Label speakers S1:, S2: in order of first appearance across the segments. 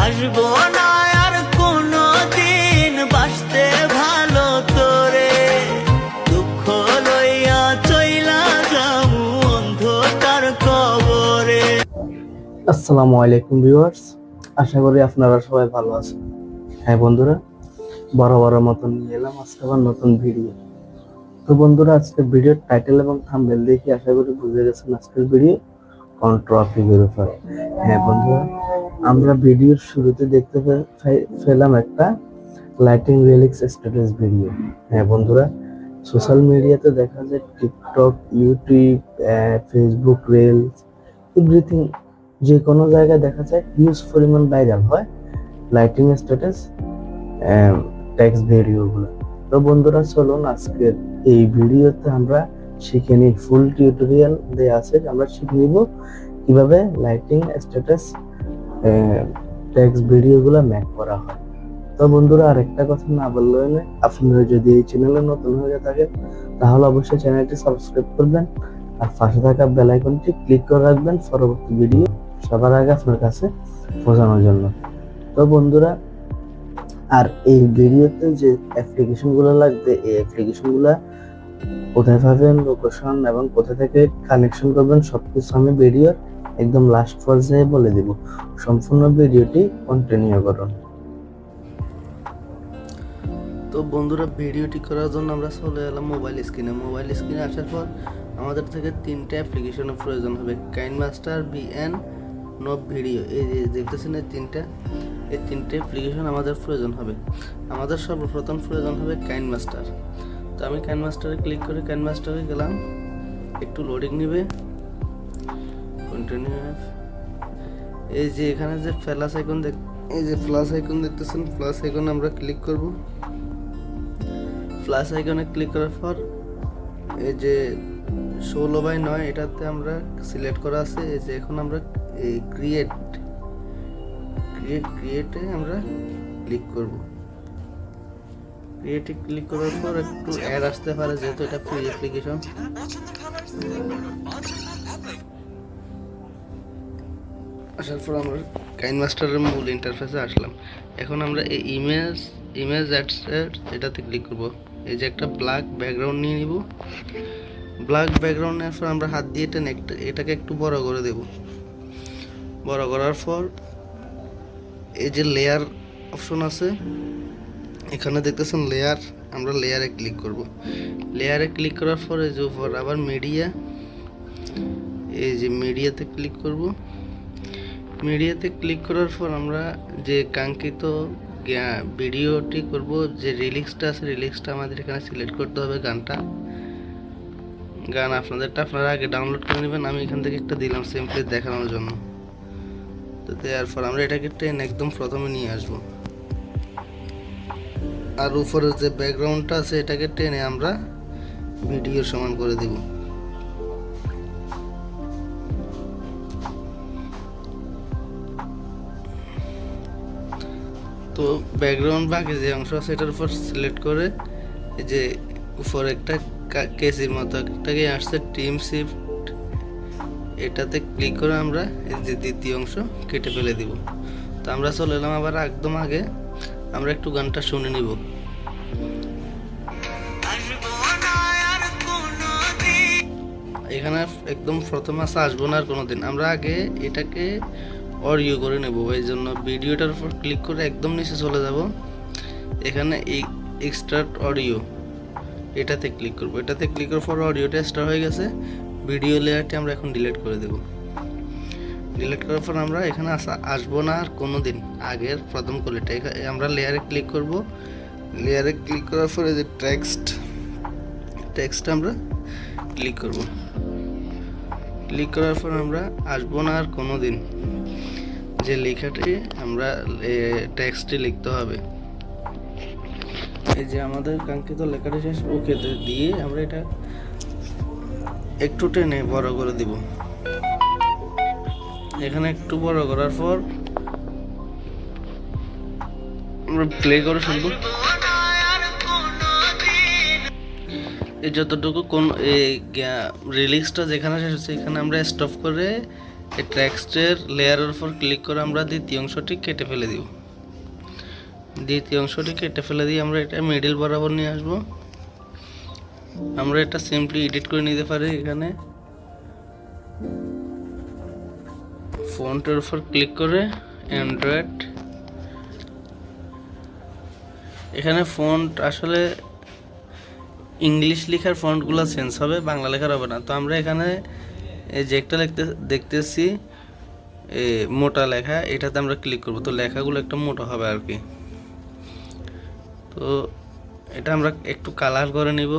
S1: আসবো না আর কোনো দিন বাসতে ভালো তোরে, দুঃখ লইয়া চইলা যামু অন্ধকার কবরে।
S2: আসসালামু আলাইকুম ভিউয়ার্স, আশা করি আপনারা সবাই ভালো আছেন। হ্যাঁ বন্ধুরা, বড় মতন নিয়ে এলাম আজকে আবার নতুন ভিডিও। তো বন্ধুরা, আজকের ভিডিওর টাইটেল এবং থাম্বনেল দেখে আশা করি বুঝে গেছেন আজকের ভিডিও কোন টপিকের উপর। হ্যাঁ বন্ধুরা, আমরা ভিডিওর শুরুতে দেখতে পেলাম একটা লাইটিং রিলিক্স স্ট্যাটাস ভিডিও। হ্যাঁ বন্ধুরা, সোশ্যাল মিডিয়াতে দেখা যায় TikTok, YouTube, Facebook reels, everything, যে কোনো জায়গায় দেখা যায় হিউজ পরিমাণ ভাইরাল হয় লাইটিং স্ট্যাটাস টেক্সট ভিডিওগুলো। তো বন্ধুরা, চলুন আজকের এই ভিডিওতে আমরা শিখে নিই, ফুল টিউটোরিয়াল দেওয়া আছে, আমরা শিখে নিব কিভাবে লাইটিং স্ট্যাটাস টেক্সট ভিডিওগুলো মেক করা হয়। তো বন্ধুরা, আরেকটা কথা না বললেই নয়, আপনারা যদি এই চ্যানেলে নতুন হয়ে থাকেন তাহলে অবশ্যই চ্যানেলটি সাবস্ক্রাইব করবেন আর পাশে থাকা বেল আইকনটি ক্লিক করে রাখবেন পরবর্তী ভিডিও সবার আগে আপনার কাছে পৌঁছানোর জন্য। তো বন্ধুরা, আর এই ভিডিওতে যে অ্যাপ্লিকেশনগুলো লাগবে, এই অ্যাপ্লিকেশনগুলো কোথায় পাবেন, লোকেশন এবং কোথা থেকে কানেকশন করবেন, সবকিছু আমি ভিডিওর একদম লাস্ট পর্যায়ে বলে দিব। সম্পূর্ণ ভিডিওটি কন্টিনিউ করুন।
S3: তো বন্ধুরা, ভিডিওটি করার জন্য আমরা চলে এলাম মোবাইল স্ক্রিনে আসার পর আমাদের থেকে তিনটে অ্যাপ্লিকেশনের প্রয়োজন হবে। কাইনমাস্টার, বিএন, নোভ ভিডিও। এই যে দেখতেছেন এই তিনটে অ্যাপ্লিকেশন আমাদের প্রয়োজন হবে। আমাদের সর্বপ্রথম প্রয়োজন হবে কাইনমাস্টার। তো আমি কাইনমাস্টারে ক্লিক করে কাইনমাস্টারে গেলাম, একটু লোডিং নেবে, কন্টিনিউ। এই যে এখানে যে প্লাস আইকন দেখতেছেন, প্লাস আইকন আমরা ক্লিক করব। প্লাস আইকনে ক্লিক করার পর এই যে 16:9 এটাতে আমরা সিলেক্ট করা আছে। এই যে এখন আমরা এই ক্রিয়েটে আমরা ক্লিক করব। ক্রিয়েটে ক্লিক করার পর একটু অ্যাড আসতে পারে, যেহেতু এটা ফ্রি অ্যাপ্লিকেশন। আসার পর আমরা কাইনমাস্টারের মূল ইন্টারফেসে আসলাম। এখন আমরা এই ইমেজ অ্যাডসেট এটাতে ক্লিক করব। এই যে একটা ব্ল্যাক ব্যাকগ্রাউন্ড নিয়ে নিব। ব্ল্যাক ব্যাকগ্রাউন্ড নেওয়ার পর আমরা হাত দিয়ে এটাকে একটু বড় করে দেব। বড় করার পর এই যে লেয়ার অপশন আছে, এখানে দেখতেছেন লেয়ার, আমরা লেয়ারে ক্লিক করব। লেয়ারে ক্লিক করার পর এই যে উপর আবার মিডিয়া, এই যে মিডিয়াতে ক্লিক করব। মিডিয়াতে ক্লিক করার পর আমরা যে কাঙ্ক্ষিত ভিডিওটি করব, যে রিলিক্সটা আছে, রিলিক্সটা আমাদের এখানে সিলেক্ট করতে হবে। গান আপনারা আগে ডাউনলোড করে নেবেন। আমি এখান থেকে একটা দিলাম সিম্পলি দেখানোর জন্য। তো দেওয়ার পর আমরা এটাকে টেনে একদম প্রথমে নিয়ে আসব, আর উপরে যে ব্যাকগ্রাউন্ডটা আছে এটাকে টেনে আমরা ভিডিও সমান করে দেব। তো ব্যাকগ্রাউন্ড বাকি যে অংশ আছে এটার উপর সিলেক্ট করে এই যে উপরে একটা কেসির মতো একটাকে আসছে টিম শিফট, এটাতে ক্লিক করে আমরা এই যে দ্বিতীয় অংশ কেটে ফেলে দিব। তো আমরা চলে এলাম আবার একদম আগে, আমরা একটু গানটা শুনে নিব। এখানে একদম প্রথমে আসবো না আর কোনোদিন, আমরা আগে এটাকে অডিও করে নেব। এই জন্য ভিডিওটার উপর ক্লিক করে একদম নিচে চলে যাব। এখানে এক্সট্রাক্ট অডিও এটাতে ক্লিক করব। এটাতে ক্লিক করার পর অডিওটা স্টার্ট হয়ে গেছে। ভিডিও লেয়ারটি আমরা এখন ডিলিট করে দেব। ডিলিট করার পর আমরা এখানে আসবো না আর কোনো দিন, আগের প্রথম কোয়ালিটি আমরা লেয়ারে ক্লিক করব। লেয়ারে ক্লিক করার পরে যে টেক্সট আমরা ক্লিক করব। ক্লিক করার পর আমরা আসবো না আর কোনো দিন, যে লেখাটি আমরা টেক্সটে লিখতে হবে। এই যে আমাদের কাঙ্ক্ষিত লেখাটি শেষ, ওকে দিয়ে আমরা এটা একটু টেনে বড় করে দিব। এখানে একটু বড় করার পর আমরা প্লে করে শুনবো। এই যতটুকু কোন রিলিক্সটা যেখানে শেষ হচ্ছে এখানে আমরা স্টপ করে এই টেক্সটের লেয়ারের উপর ক্লিক করে আমরা দ্বিতীয় অংশটি কেটে ফেলে দিব। দ্বিতীয় অংশটি কেটে ফেলে দিয়ে আমরা এটা মিডল বরাবর নিয়ে আসব। আমরা এটা সিম্পলি এডিট করে নিতে পারি। এখানে ফন্টের উপর ক্লিক করে অ্যান্ড্রয়েড, এখানে ফন্ট আসলে ইংলিশ লেখার ফন্টগুলো চেঞ্জ হবে, বাংলা লেখার হবে না। তো আমরা এখানে এই যে একটা দেখতেছি মোটা লেখা, এটাতে আমরা ক্লিক করব। তো লেখাগুলো একটু মোটা হবে আর কি। তো এটা আমরা একটু কালার করে নিব,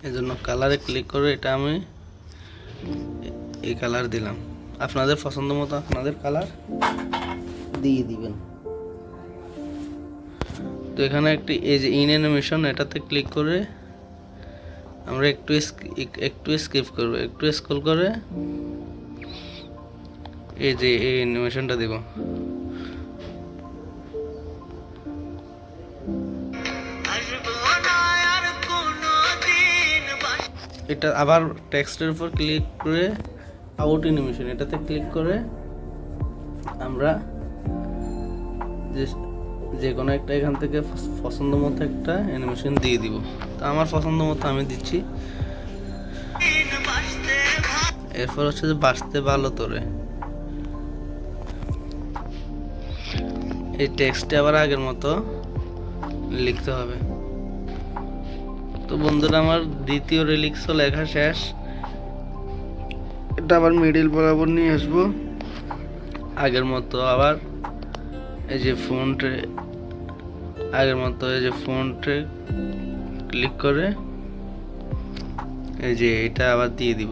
S3: এই জন্য কালারে ক্লিক করে এটা আমি এই কালার দিলাম। আপনাদের পছন্দ মতো আপনাদের কালার দিয়ে দিবেন। তো এখানে একটি এই যে ইন অ্যানিমেশন, এটাতে ক্লিক করে আমরা একটু স্কিপ করব, একটু স্ক্রল করে এই যে এই অ্যানিমেশনটা দিব। এটা আবার টেক্সটের উপর ক্লিক করে আউট অ্যানিমেশন, এটাতে ক্লিক করে আমরা যে কোনো একটা এখান থেকে পছন্দ মতো একটা অ্যানিমেশন দিয়ে দিব। তো আমার পছন্দ মতো আমি দিচ্ছি। এরপর হচ্ছে যে বাঁচতে ভালো তোরে, এই টেক্সটে আবার আগের মতো লিখতে হবে। তো বন্ধুরা আমার দ্বিতীয় রিলিক্সও লেখা শেষ। এটা আবার মিডিল বরাবর নিয়ে আসবো আগের মতো। আবার এই যে ফন্টে আগের মতো এই যে ফন্টে ক্লিক করে এই যে এটা আবার দিয়ে দিব,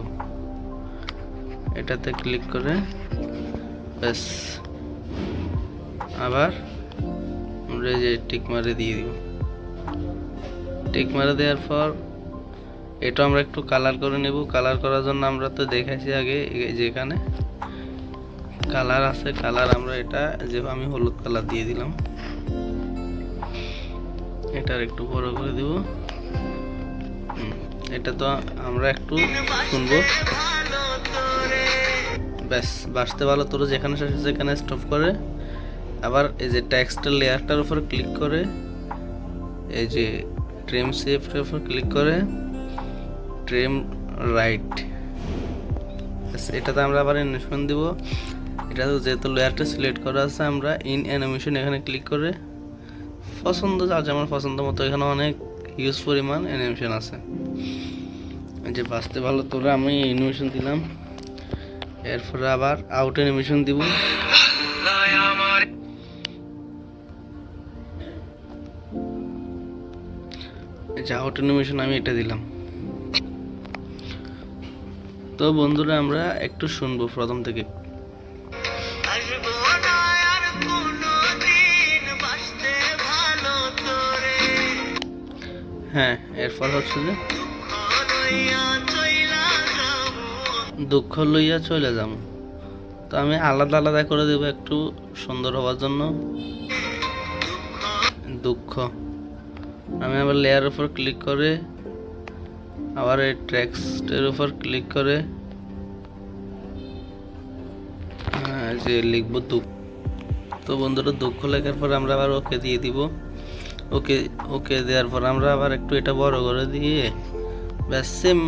S3: এটাতে ক্লিক করে ব্যাস আবার আমরা এই যে টিক মারে দিয়ে দিব। টিক মারে দেওয়ার পর এটা আমরা একটু কালার করে নেব। কালার করার জন্য আমরা তো দেখাইছি আগে যেখানে কালার আছে, কালার আমরা এটা যে আমি হলুদ কালার দিয়ে দিলাম, এটার একটু বড় করে দিব। এটা তো আমরা একটু শুনবো, ব্যাস বাঁচতে ভালো তোর যেখানে শেষ সেখানে স্টপ করে আবার এই যে টেক্সটের লেয়ারটার উপর ক্লিক করে এই যে ট্রিম শেপের উপর ক্লিক করে ট্রিম রাইট, এটাতে আমরা আবার অ্যানিমেশন দিব। এটা যেহেতু লেয়ারটা সিলেক্ট করা আছে, আমরা ইন অ্যানিমেশন এখানে ক্লিক করে পছন্দ যার যেমন পছন্দ মতো এখানে অনেক হিউজ পরিমাণ অ্যানিমেশন আছে। এই যে বাঁচতে ভালো তোরা আমি অ্যানিমেশন দিলাম। এরপরে আবার আউট অ্যানিমেশন দিব। এই যে আউট অ্যানিমেশন আমি এটা দিলাম। তো বন্ধুরা আমরা একটু শুনবো প্রথম থেকে। হ্যাঁ, এরপর হচ্ছে যে দুঃখ লইয়া চলে যাব। তো আমি আলাদা আলাদা করে দেব একটু সুন্দর হওয়ার জন্য। দুঃখ আমি আবার লেয়ার উপর ক্লিক করে আবার এই টেক্সটের উপর ক্লিক করে যে লিখবো দুঃখ। তো বন্ধুরা দুঃখ লেখার পর আমরা আবার ওকে দিয়ে দিব। ওকে দেওয়ার পর আমরা আবার একটু এটা বড় করে দিয়ে ব্যাস সেম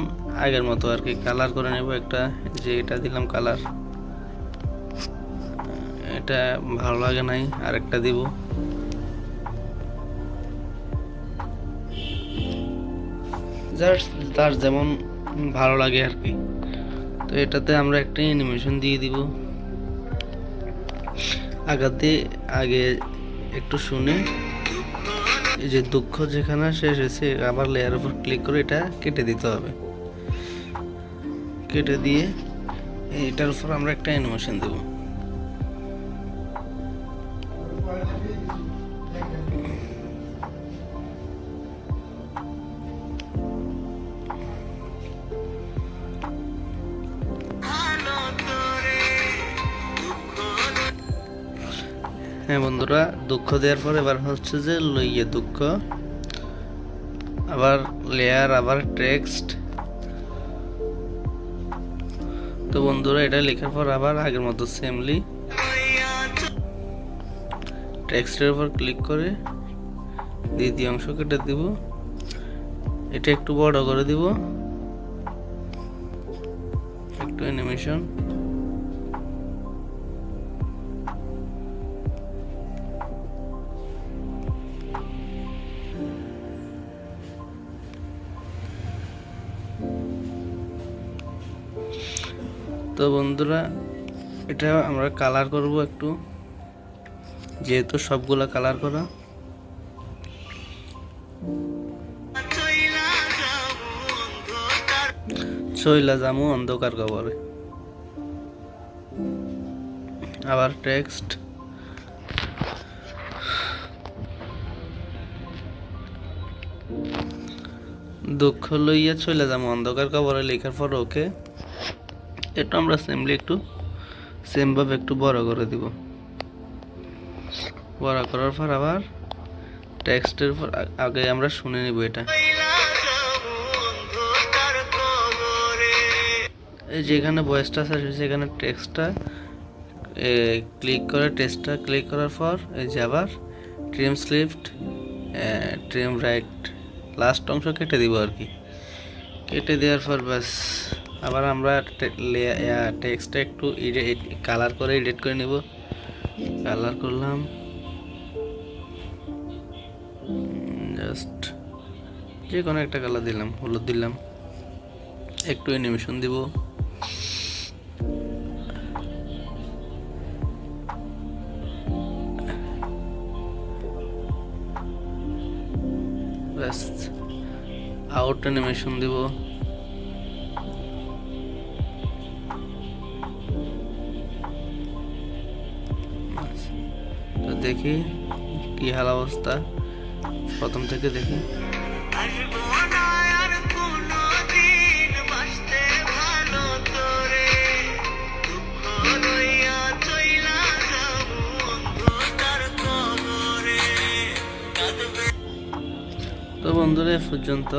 S3: আগের মতো আর কি কালার করে নেব একটা, যে এটা দিলাম কালার, এটা ভালো লাগে নাই আরেকটা দিব। তার যেমন ভালো লাগে আর কি। তো এটাতে আমরা একটা অ্যানিমেশন দিয়ে দিব। আগে একটু শুনে এই যে দুঃখ যেখানে শেষ হয়েছে আবার লেয়ার উপর ক্লিক করে এটা কেটে দিতে হবে। কেটে দিয়ে এটার উপর আমরা একটা অ্যানিমেশন দেব। হ্যাঁ বন্ধুরা, দুঃখ দেওয়ার পর এবার হচ্ছে যে লইয়ে দুঃখ, আবার লেয়ার, আবার টেক্সট, তো বন্ধুরা এটা লেখার পর আবার আগের মতো সেমলি টেক্সটের উপর ক্লিক করে দ্বিতীয় অংশ কেটে দিব, এটা একটু বড় করে দিব, একটু অ্যানিমেশন। তো বন্ধুরা এটা আমরা কালার করব একটু, যেহেতু সবগুলা কালার করা। চইলা যামু অন্ধকার কবরে। আবার টেক্সট, দুঃখ লইয়া চইলা যামু অন্ধকার কবরে লেখার পর ওকে। এটা আমরা সেমলি একটু সেম ভাবে একটু বড় করে দিব। বড় করার পর আবার টেক্সটের উপর আগে আমরা শুনে নিব এটা। এই যেখানে ভয়েসটা আছে সেখানে টেক্সটটা ক্লিক করে টেক্সটটা ক্লিক করার পর এই যে আবার trim left trim right last অংশ কেটে দিব আর কি। কেটে দেওয়ার পর বাস আবার আমরা টেক্সটটা একটু কালার করে এডিট করে নিব। কালার করলাম জাস্ট যে কোনো একটা কালার দিলাম, হলুদ দিলাম, একটু অ্যানিমেশন দিব। ব্যাস আউট অ্যানিমেশন দিব। তো দেখি কি হাল অবস্থা, প্রথম থেকে দেখি। তো বন্ধুরা এ পর্যন্ত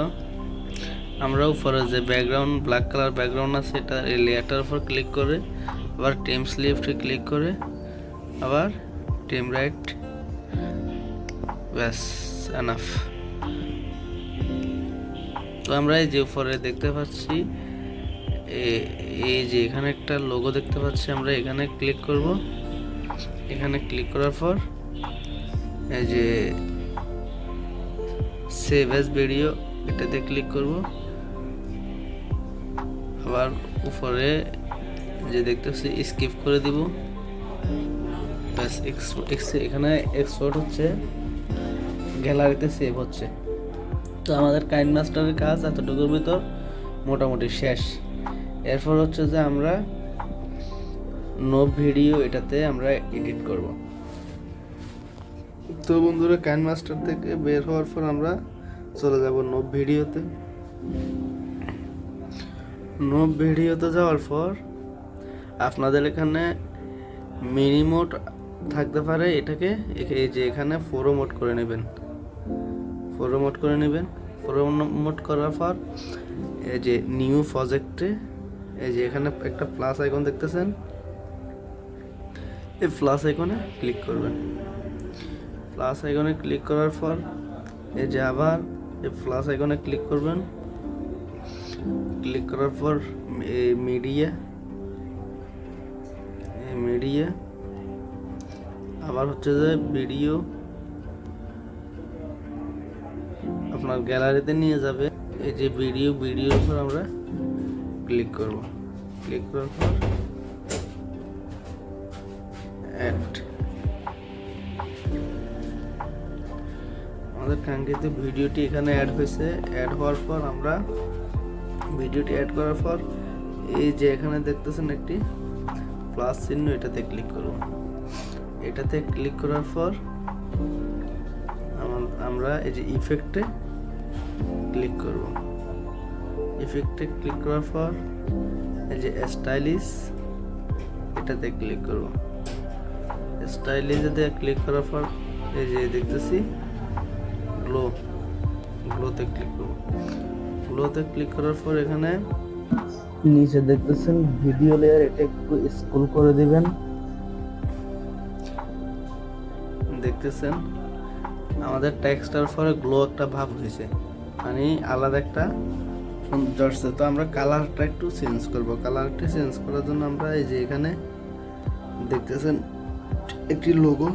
S3: আমরা উপরে যে ব্যাকগ্রাউন্ড ব্ল্যাক কালার ব্যাকগ্রাউন্ড আছে এটা এই লেয়ারটার উপর ক্লিক করে আবার ট্রিম লেফটে ক্লিক করে আবার ট্রিম রাইট, ব্যাস এনাফ। তো আমরা এই যে উপরে দেখতে পাচ্ছি এই যে এখানে একটা লোগো দেখতে পাচ্ছি, আমরা এখানে ক্লিক করব। এখানে ক্লিক করার পর এই যে সেভ অ্যাজ ভিডিও এটাতে ক্লিক করব। আবার উপরে যে দেখতেছি স্কিপ করে দিব, ব্যাস এখানে এক্সপোর্ট হচ্ছে, গ্যালারিতে সেভ হচ্ছে। তো আমাদের কাইনমাস্টারের কাজ এতটুকুর ভিতর মোটামুটি শেষ। এরপর হচ্ছে যে আমরা নো ভিডিও এটাতে আমরা এডিট করব। তো বন্ধুরা কাইনমাস্টার থেকে বের হওয়ার পর আমরা চলে যাব নো ভিডিওতে। নো ভিডিওতে যাওয়ার পর আপনাদের এখানে মিনি মোড থাকতে পারে, এটাকে এই যে এখানে ফোরো মোড করে নেবেন। ফোরো মোড করে নেবেন। ফোরো মোড করার পর এই যে নিউ প্রজেক্টে এই যে এখানে একটা প্লাস আইকন দেখতেছেন, এই প্লাস আইকনে ক্লিক করবেন। প্লাস আইকনে ক্লিক করার পর এই যে আবার এই প্লাস আইকনে ক্লিক করবেন। ক্লিক করার পর এই মিডিয়া আবার হচ্ছে যে ভিডিও আপনার গ্যালারিতে নিয়ে যাবে। এই যে ভিডিওর উপর আমরা ক্লিক করব। ক্লিক করার পর অ্যাড, আমাদের কাঙ্ক্ষিত ভিডিওটি এখানে অ্যাড হয়েছে। অ্যাড হওয়ার পর আমরা ভিডিওটি অ্যাড করার পর এই যে এখানে দেখতেছেন একটি প্লাস চিহ্ন, এটাতে ক্লিক করব। এটাতে ক্লিক করার পর আমরা এই যে ইফেক্টে ক্লিক করব। ইফেক্টে ক্লিক করার পর এই যে স্টাইলিশ এটাতে ক্লিক করব। স্টাইলিশে ক্লিক করার পর এই যে দেখতেছি গ্লোতে ক্লিক করব। গ্লোতে ক্লিক করার পর এখানে
S2: নিচে দেখতেছেন ভিডিও লেয়ার, এটা একটু স্ক্রল করে দিবেন।
S3: দেখতেছেন আমাদের টেক্সটার পরে গ্লো একটা ভাব হয়েছে, মানে আলাদা একটা সৌন্দর্য আসছে। তো আমরা কালারটা একটু চেঞ্জ করব। কালারটা চেঞ্জ করার জন্য আমরা এই যে এখানে দেখতেছেন একটি লোগো,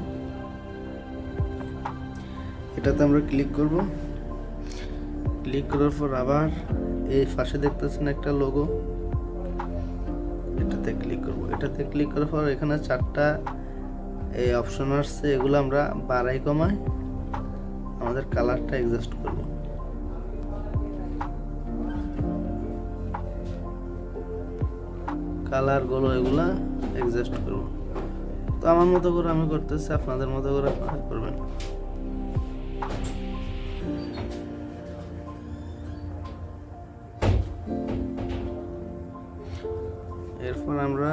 S3: এটাতে আমরা ক্লিক করব। ক্লিক করার পর আবার এই পাশে দেখতেছেন একটা লোগো, এটাতে ক্লিক করব। এটাতে ক্লিক করার পর এখানে 4টা এই অপশন আসছে, এগুলো আমরা বাড়াই কমাই আমাদের কালারটা অ্যাডজাস্ট করব। কালারগুলো এগুলা অ্যাডজাস্ট করব। তো আমার মতো করে আমি করতেছি, আপনাদের মতো করে আপনারা করবেন। এরপর আমরা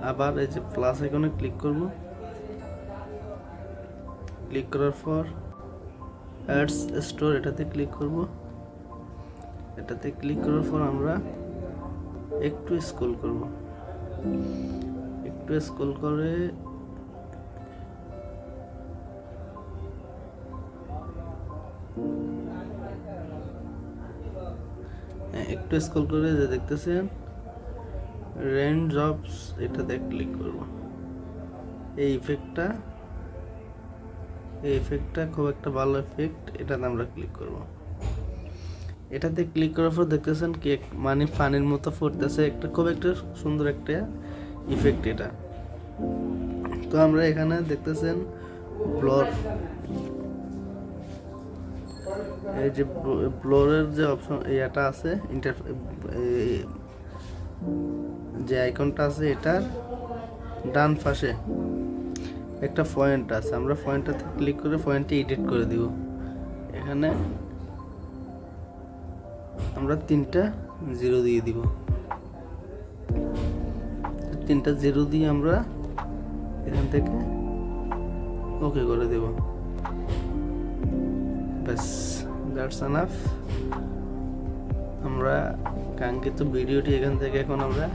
S3: আবার এই যে প্লাস আইকনে ক্লিক করব। ক্লিক করার পর অ্যাডস স্টোর এটাতে ক্লিক করব। এটাতে ক্লিক করার পর আমরা একটু স্ক্রল করব। একটু স্ক্রল করে যে দেখতেছেন রেঞ্জ অফস, এটাতে ক্লিক করব। এই ইফেক্টটা খুব একটা ভালো ইফেক্ট, এটাতে আমরা ক্লিক করব। এটাতে ক্লিক করার পর দেখতেছেন কি মানে পানির মতো ফুটতেছে, খুব একটা সুন্দর একটা ইফেক্ট এটা। তো আমরা এখানে দেখতেছেন ব্লর, এই যে ব্লরের যে অপশন এটা আছে, যে আইকনটা আছে এটার ডান পাশে একটা পয়েন্ট আছে, আমরা পয়েন্টটাতে ক্লিক করে পয়েন্টটা এডিট করে দিব। এখানে আমরা 3টা 0 দিয়ে দিব। 3টা 0 দিয়ে আমরা এখান থেকে ওকে করে দেব। ব্যাস, দ্যাটস এনাফ। আমরা কাঙ্ক্ষিত ভিডিওটি এখান থেকে এখন আমরা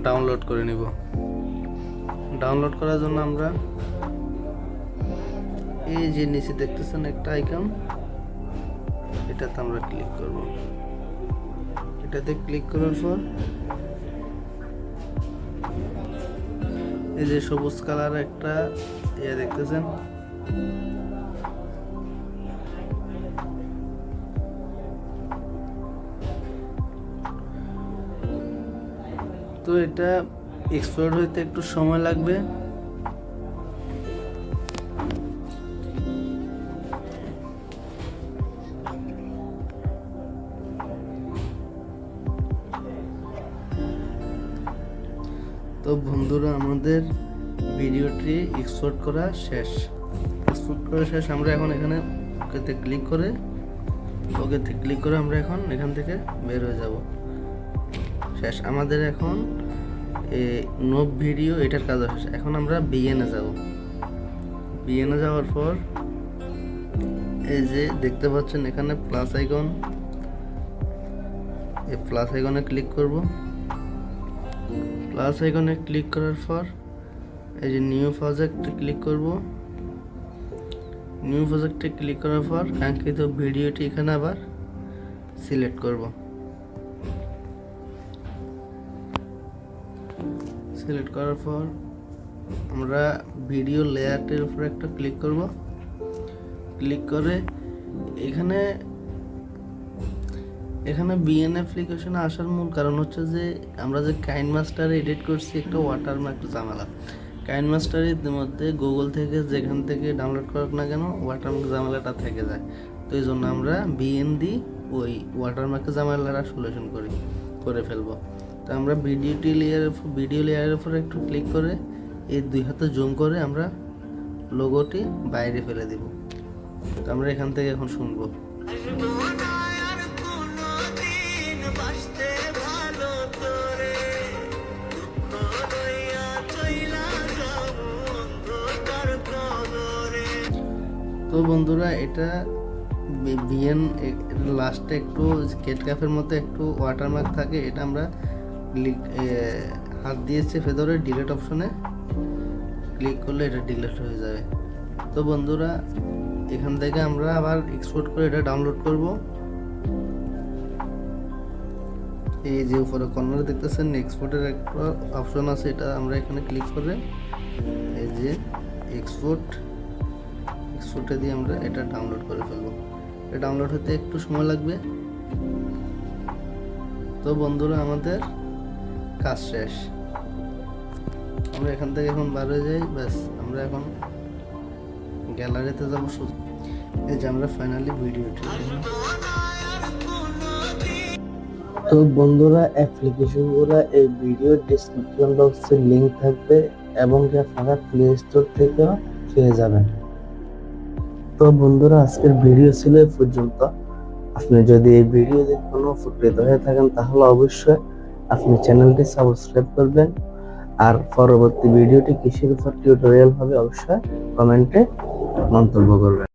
S3: ডাউনলোড করে নিব। ডাউনলোড করার জন্য আমরা এই যে নিচে দেখতেছেন একটা আইকন, এটাতে আমরা ক্লিক করব। এটাতে ক্লিক করার পর এই যে সবুজ কালার একটা দেখতেছেন, তো এটা এক্সপোর্ট হইতে একটু সময় লাগবে। তো বন্ধুরা, আমাদের ভিডিওটি এক্সপোর্ট করা শেষ। আমরা এখন এখানে ওকেতে ক্লিক করে আমরা এখন এখান থেকে বের হয়ে যাব। শেষ আমাদের এখন নো ভিডিও, এটার কাজ শেষ। এখন আমরা বিএনএ যাব। বিএনএ যাওয়ার পর এই যে দেখতে পাচ্ছেন এখানে প্লাস আইকন, এই প্লাস আইকনে ক্লিক করব। প্লাস আইকনে ক্লিক করার পর এই যে নিউ প্রজেক্টে ক্লিক করব। নিউ প্রজেক্টে ক্লিক করার পর কাঙ্ক্ষিত ভিডিওটি এখানে আবার সিলেক্ট করব। সিলেক্ট করার পর আমরা ভিডিও লেয়ারটির উপর একটা ক্লিক করব। ক্লিক করে এখানে বিএন অ্যাপ্লিকেশনে আসার মূল কারণ হচ্ছে যে আমরা যে কাইনমাস্টারে এডিট করছি একটা ওয়াটারমার্ক ঝামেলা। কাইনমাস্টারের মধ্যে গুগল থেকে যেখান থেকে ডাউনলোড করুক না কেন ওয়াটারমার্ক ঝামেলাটা থেকে যায়। তো এই জন্য আমরা বিএন দিয়ে ওই ওয়াটারমার্কের ঝামেলাটা সলিউশন করে ফেলবো। তো আমরা ভিডিও লেয়ারের উপর একটু ক্লিক করে এই 2 হাতে জুম করে আমরা লোগোটি বাইরে ফেলে দিব। তো আমরা এখান থেকে এখন শুনবো। তো বন্ধুরা, এটা বিএন লাস্টে একটু স্কেট ক্যাফের মতো একটু ওয়াটারমার্ক থাকে, এটা আমরা হাত দিয়েছে ফেদরে ডিলিট অপশনে ক্লিক করলে এটা ডিলিট হয়ে যাবে। তো বন্ধুরা এখান থেকে আমরা আবার এক্সপোর্ট করে এটা ডাউনলোড করব। এই যে উপরে কর্নারে দেখতেছেন এক্সপোর্টের একটা অপশন আছে, এটা আমরা এখানে ক্লিক করে এই যে এক্সপোর্টে দিয়ে আমরা এটা ডাউনলোড করে ফেলবো। এটা ডাউনলোড হতে একটু সময় লাগবে। তো বন্ধুরা আমাদের কাজ শেষ, আমরা এখান থেকে এখন বার হয়ে যাই। ব্যাস আমরা এখন গ্যালারিতে যাবো। এই যে আমরা ফাইনালি ভিডিওটি,
S2: তো বন্ধুরা অ্যাপ্লিকেশনগুলো এই ভিডিও ডেসক্রিপশন বক্সে লিংক থাকবে এবং আপনারা প্লে স্টোর থেকেও পেয়ে যাবেন। তো বন্ধুরা আজকের ভিডিও ছিল এই পর্যন্ত। আপনি যদি এই ভিডিও দেখে কোনো উপকৃত হয়ে থাকেন তাহলে অবশ্যই আপনি চ্যানেলটি সাবস্ক্রাইব করবেন, আর পরবর্তী ভিডিওটি কিসের উপর টিউটোরিয়াল হবে অবশ্যই কমেন্টে মন্তব্য করবেন।